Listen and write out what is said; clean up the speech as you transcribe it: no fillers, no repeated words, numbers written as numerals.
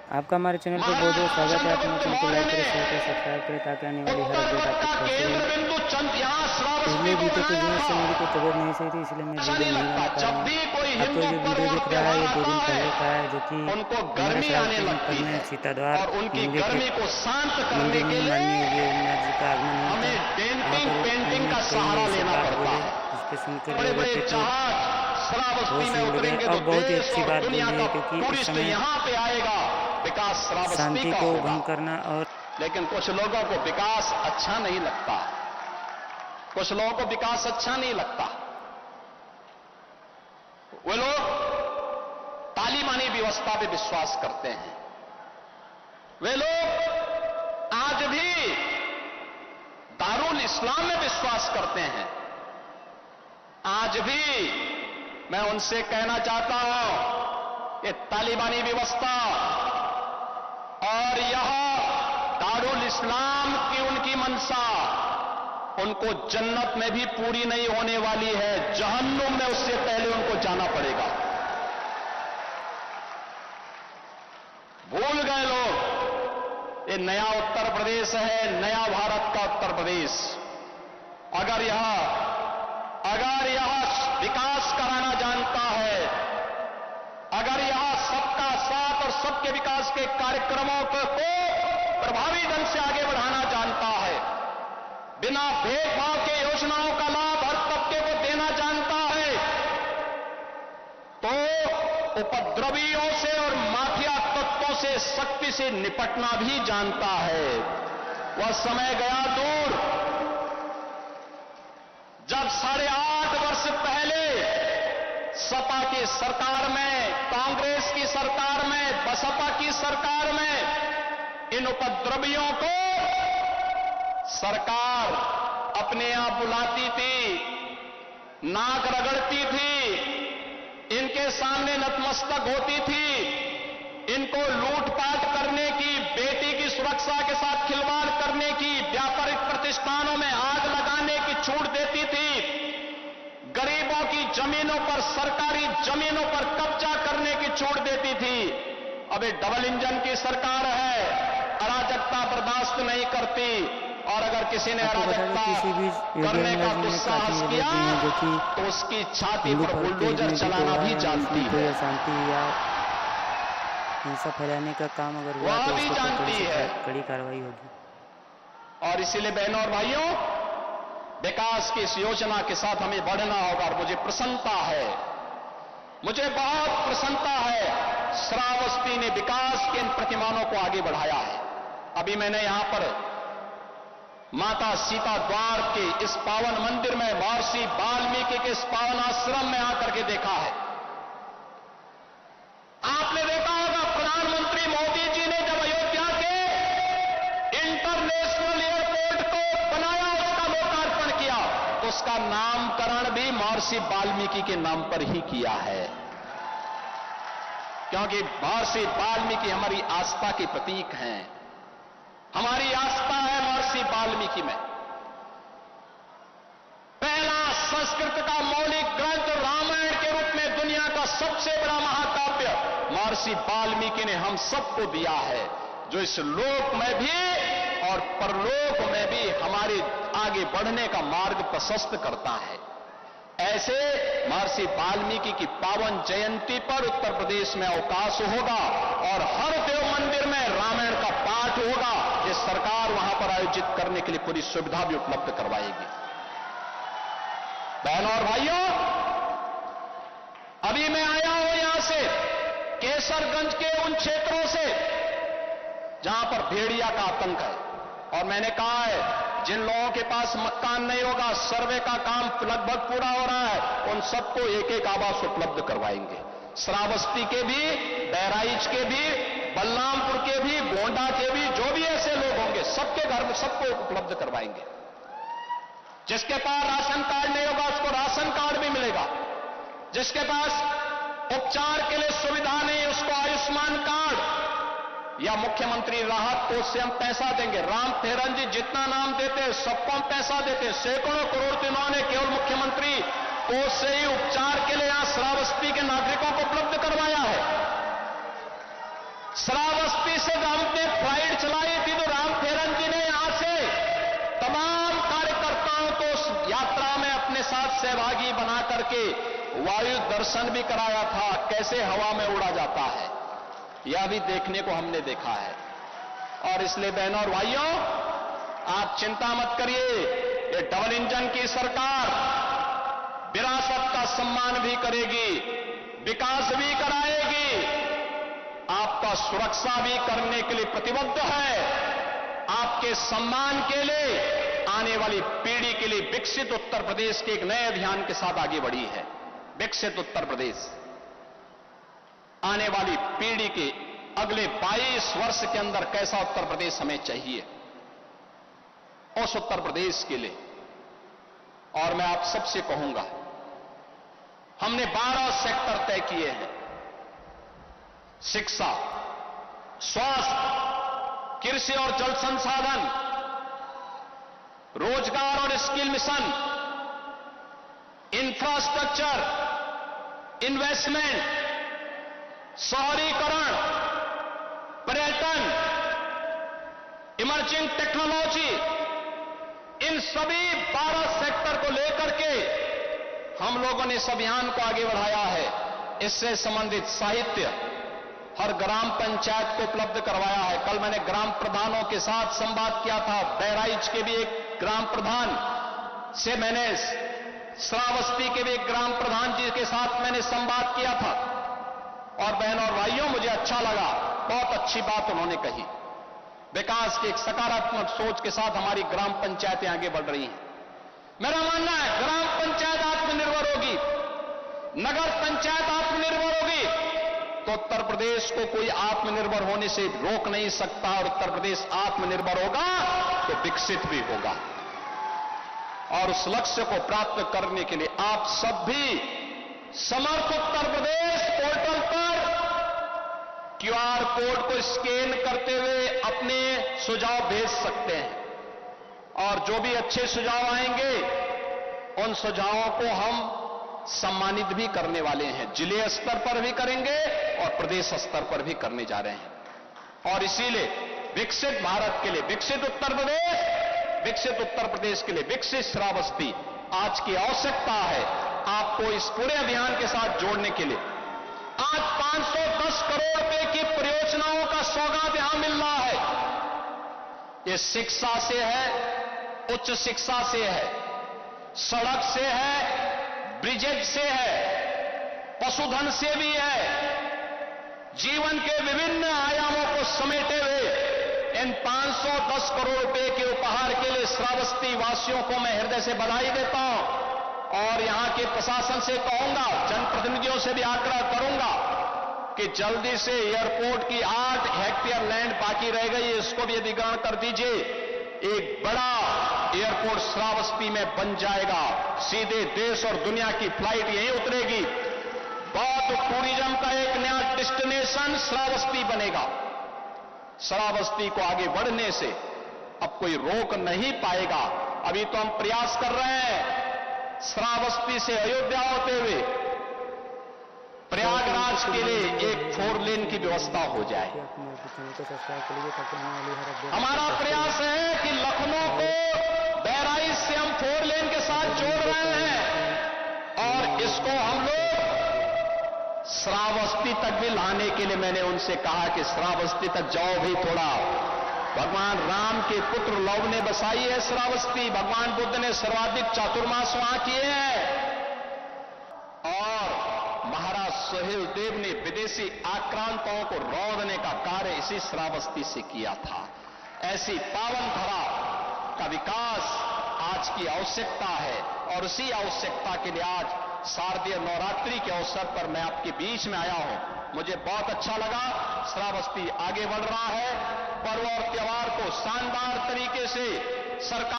आपका हमारे चैनल पर बहुत बहुत स्वागत है। आप हमारे चैनल को लाइक करें, शेयर करें, सब्सक्राइब करें ताकि आने वाली हर अपडेट आप तक पहुँचे। पहले बीते कुछ दिनों से मेरी कोई तबीयत नहीं सही थी, इसलिए मैं वीडियो नहीं बना पा रहा हूँ। आपको जो वीडियो दिख रहा है ये 2 दिन पहले का है, जो कि हमारे सहारनपुर में सीताद्वार मंदिर में माननीय योगी आदित्यनाथ जी का आगमन हुआ था। वहाँ पर उन्होंने कई ऐसे बात बोले जिसके सुनकर लोग थे तो होश में उड़ गए। और बहुत ही अच्छी बात बोली है, क्योंकि इस समय शांति को भंग करना और लेकिन कुछ लोगों को विकास अच्छा नहीं लगता, कुछ लोगों को विकास अच्छा नहीं लगता। वे लोग तालिबानी व्यवस्था पे विश्वास करते हैं। वे लोग आज भी दारुल इस्लाम में विश्वास करते हैं। आज भी मैं उनसे कहना चाहता हूं कि तालिबानी व्यवस्था और यह दारुल इस्लाम की उनकी मंशा उनको जन्नत में भी पूरी नहीं होने वाली है, जहन्नुम में उससे पहले उनको जाना पड़ेगा। भूल गए लोग, ये नया उत्तर प्रदेश है, नया भारत का उत्तर प्रदेश। अगर यह विकास कराना जानता है, अगर यह सबका साथ और सबके विकास के कार्यक्रमों को प्रभावी ढंग से आगे बढ़ाना जानता है, बिना भेदभाव के योजनाओं का लाभ हर तबके को देना जानता है, तो उपद्रवियों से और माफिया तत्वों से सख्ती से निपटना भी जानता है। वह समय गया दूर जब 8.5 वर्ष पहले सपा की सरकार में, कांग्रेस की सरकार में, बसपा की सरकार में इन उपद्रवियों को सरकार अपने यहां बुलाती थी, नाक रगड़ती थी, इनके सामने नतमस्तक होती थी, इनको लूटपाट करने की, बेटी की सुरक्षा के साथ खिलवाड़ करने की, व्यापारिक प्रतिष्ठानों में आग लगाने की छूट देती थी, गरीबों की जमीनों पर, सरकारी जमीनों पर कब्जा करने की छूट देती थी। अब ये डबल इंजन की सरकार है, अराजकता बर्दाश्त नहीं करती, और अगर किसी ने अराजकता करने का दुस्साहस किया तो उसकी छाती पर बुलडोजर चलाना भी जानती है। शांति या हिंसा फैलाने का काम अगर हुआ तो उसको जानती है, कड़ी कार्रवाई होगी। और इसीलिए बहनों और भाइयों, विकास की इस योजना के साथ हमें बढ़ना होगा। और मुझे प्रसन्नता है, मुझे बहुत प्रसन्नता है, श्रावस्ती ने विकास के इन प्रतिमानों को आगे बढ़ाया है। अभी मैंने यहां पर माता सीता द्वार के इस पावन मंदिर में, महर्षि वाल्मीकि के इस पावन आश्रम में आकर के देखा है। आपने देखा होगा प्रधानमंत्री मोदी जी ने जब अयोध्या के इंटरनेशनल एयरपोर्ट को बनाया, उसका लोकार्पण किया, तो उसका नामकरण भी महर्षि वाल्मीकि के नाम पर ही किया है, क्योंकि महर्षि वाल्मीकि हमारी आस्था के प्रतीक हैं। हमारी आस्था है महर्षि वाल्मीकि में। पहला संस्कृत का मौलिक ग्रंथ रामायण के रूप में दुनिया का सबसे बड़ा महाकाव्य महर्षि वाल्मीकि ने हम सबको दिया है, जो इस लोक में भी और परलोक में भी हमारे आगे बढ़ने का मार्ग प्रशस्त करता है। ऐसे महर्षि वाल्मीकि की पावन जयंती पर उत्तर प्रदेश में अवकाश होगा और हर देव मंदिर में रामायण का पाठ होगा। ये सरकार वहां पर आयोजित करने के लिए पूरी सुविधा भी उपलब्ध करवाएगी। बहनों और भाइयों, अभी मैं आया हूं यहां से केसरगंज के उन क्षेत्रों से जहां पर भेड़िया का आतंक है, और मैंने कहा है जिन लोगों के पास मकान नहीं होगा, सर्वे का काम लगभग पूरा हो रहा है, उन सबको एक एक आवास उपलब्ध करवाएंगे। श्रावस्ती के भी, बहराइच के भी, बलरामपुर के भी, गोंडा के भी, जो भी ऐसे लोग होंगे सबके घर में सबको उपलब्ध करवाएंगे। जिसके पास राशन कार्ड नहीं होगा उसको राशन कार्ड भी मिलेगा, जिसके पास उपचार के लिए सुविधा नहीं है उसको आयुष्मान कार्ड या मुख्यमंत्री राहत कोष से हम पैसा देंगे। राम तेरन जी जितना नाम देते सबको हम पैसा देते, सैकड़ों करोड़ तो इन्होंने केवल मुख्यमंत्री कोष से ही उपचार के लिए यहां श्रावस्ती के नागरिकों को उपलब्ध करवाया है। श्रावस्ती से जब हमने फ्लाइट चलाई थी तो रामखेरन जी ने यहां से तमाम कार्यकर्ताओं को उस यात्रा में अपने साथ सहभागी बना करके वायु दर्शन भी कराया था, कैसे हवा में उड़ा जाता है, यह भी देखने को हमने देखा है। और इसलिए बहनों और भाइयों, आप चिंता मत करिए, ये डबल इंजन की सरकार विरासत का सम्मान भी करेगी, विकास भी कराएगी, आपका सुरक्षा भी करने के लिए प्रतिबद्ध है। आपके सम्मान के लिए, आने वाली पीढ़ी के लिए विकसित उत्तर प्रदेश के एक नए अभियान के साथ आगे बढ़ी है। विकसित उत्तर प्रदेश, आने वाली पीढ़ी के अगले 22 वर्ष के अंदर कैसा उत्तर प्रदेश हमें चाहिए, उस उत्तर प्रदेश के लिए। और मैं आप सबसे कहूंगा, हमने 12 सेक्टर तय किए हैं। शिक्षा, स्वास्थ्य, कृषि और जल संसाधन, रोजगार और स्किल मिशन, इंफ्रास्ट्रक्चर, इन्वेस्टमेंट, शहरीकरण, पर्यटन, इमर्जिंग टेक्नोलॉजी, इन सभी 12 सेक्टर को लेकर के हम लोगों ने इस अभियान को आगे बढ़ाया है। इससे संबंधित साहित्य हर ग्राम पंचायत को उपलब्ध करवाया है। कल मैंने ग्राम प्रधानों के साथ संवाद किया था। बहराइच के भी एक ग्राम प्रधान से मैंने, श्रावस्ती के भी एक ग्राम प्रधान जी के साथ मैंने संवाद किया था। और बहनों और भाइयों, मुझे अच्छा लगा, बहुत अच्छी बात उन्होंने कही। विकास की एक सकारात्मक सोच के साथ हमारी ग्राम पंचायतें आगे बढ़ रही हैं। मेरा मानना है, ग्राम पंचायत आत्मनिर्भर होगी, नगर पंचायत आत्मनिर्भर होगी, तो उत्तर प्रदेश को कोई आत्मनिर्भर होने से रोक नहीं सकता। और उत्तर प्रदेश आत्मनिर्भर होगा तो विकसित भी होगा। और उस लक्ष्य को प्राप्त करने के लिए आप सब भी समर्थ उत्तर प्रदेश पोर्टल पर क्यूआर कोड को स्कैन करते हुए अपने सुझाव भेज सकते हैं। और जो भी अच्छे सुझाव आएंगे, उन सुझावों को हम सम्मानित भी करने वाले हैं। जिले स्तर पर भी करेंगे और प्रदेश स्तर पर भी करने जा रहे हैं। और इसीलिए विकसित भारत के लिए विकसित उत्तर प्रदेश, विकसित उत्तर प्रदेश के लिए विकसित श्रावस्ती आज की आवश्यकता है। आपको इस पूरे अभियान के साथ जोड़ने के लिए आज 510 करोड़ रुपए की परियोजनाओं का सौगात यहां मिल रहा है। ये शिक्षा से है, उच्च शिक्षा से है, सड़क से है, ब्रिजेज से है, पशुधन से भी है। जीवन के विभिन्न आयामों को समेटे हुए इन 510 करोड़ रुपए के उपहार के लिए श्रावस्ती वासियों को मैं हृदय से बधाई देता हूं। और यहां के प्रशासन से कहूंगा, जनप्रतिनिधियों से भी आग्रह करूंगा कि जल्दी से एयरपोर्ट की 8 हेक्टेयर लैंड बाकी रह गई, इसको भी अधिग्रहण कर दीजिए। एक बड़ा एयरपोर्ट श्रावस्ती में बन जाएगा। सीधे देश और दुनिया की फ्लाइट यहीं उतरेगी। बौद्ध टूरिज्म का एक नया डेस्टिनेशन श्रावस्ती बनेगा। श्रावस्ती को आगे बढ़ने से अब कोई रोक नहीं पाएगा। अभी तो हम प्रयास कर रहे हैं, श्रावस्ती से अयोध्या होते हुए प्रयागराज के लिए एक 4 लेन की व्यवस्था हो जाए। हमारा प्रयास है कि लखनऊ को बहराइच से हम 4 लेन के साथ जोड़ रहे हैं और इसको हम लोग श्रावस्ती तक भी लाने के लिए मैंने उनसे कहा कि श्रावस्ती तक जाओ भी थोड़ा। भगवान राम के पुत्र लव ने बसाई है श्रावस्ती। भगवान बुद्ध ने सर्वाधिक चातुर्मास वहां किए हैं। और महाराज सुहेल देव ने विदेशी आक्रांताओं को रौंदने का कार्य इसी श्रावस्ती से किया था। ऐसी पावन धरा का विकास आज की आवश्यकता है। और उसी आवश्यकता के लिए आज शारदीय नवरात्रि के अवसर पर मैं आपके बीच में आया हूं। मुझे बहुत अच्छा लगा। श्रावस्ती आगे बढ़ रहा है। पर्व और त्योहार को शानदार तरीके से सरकार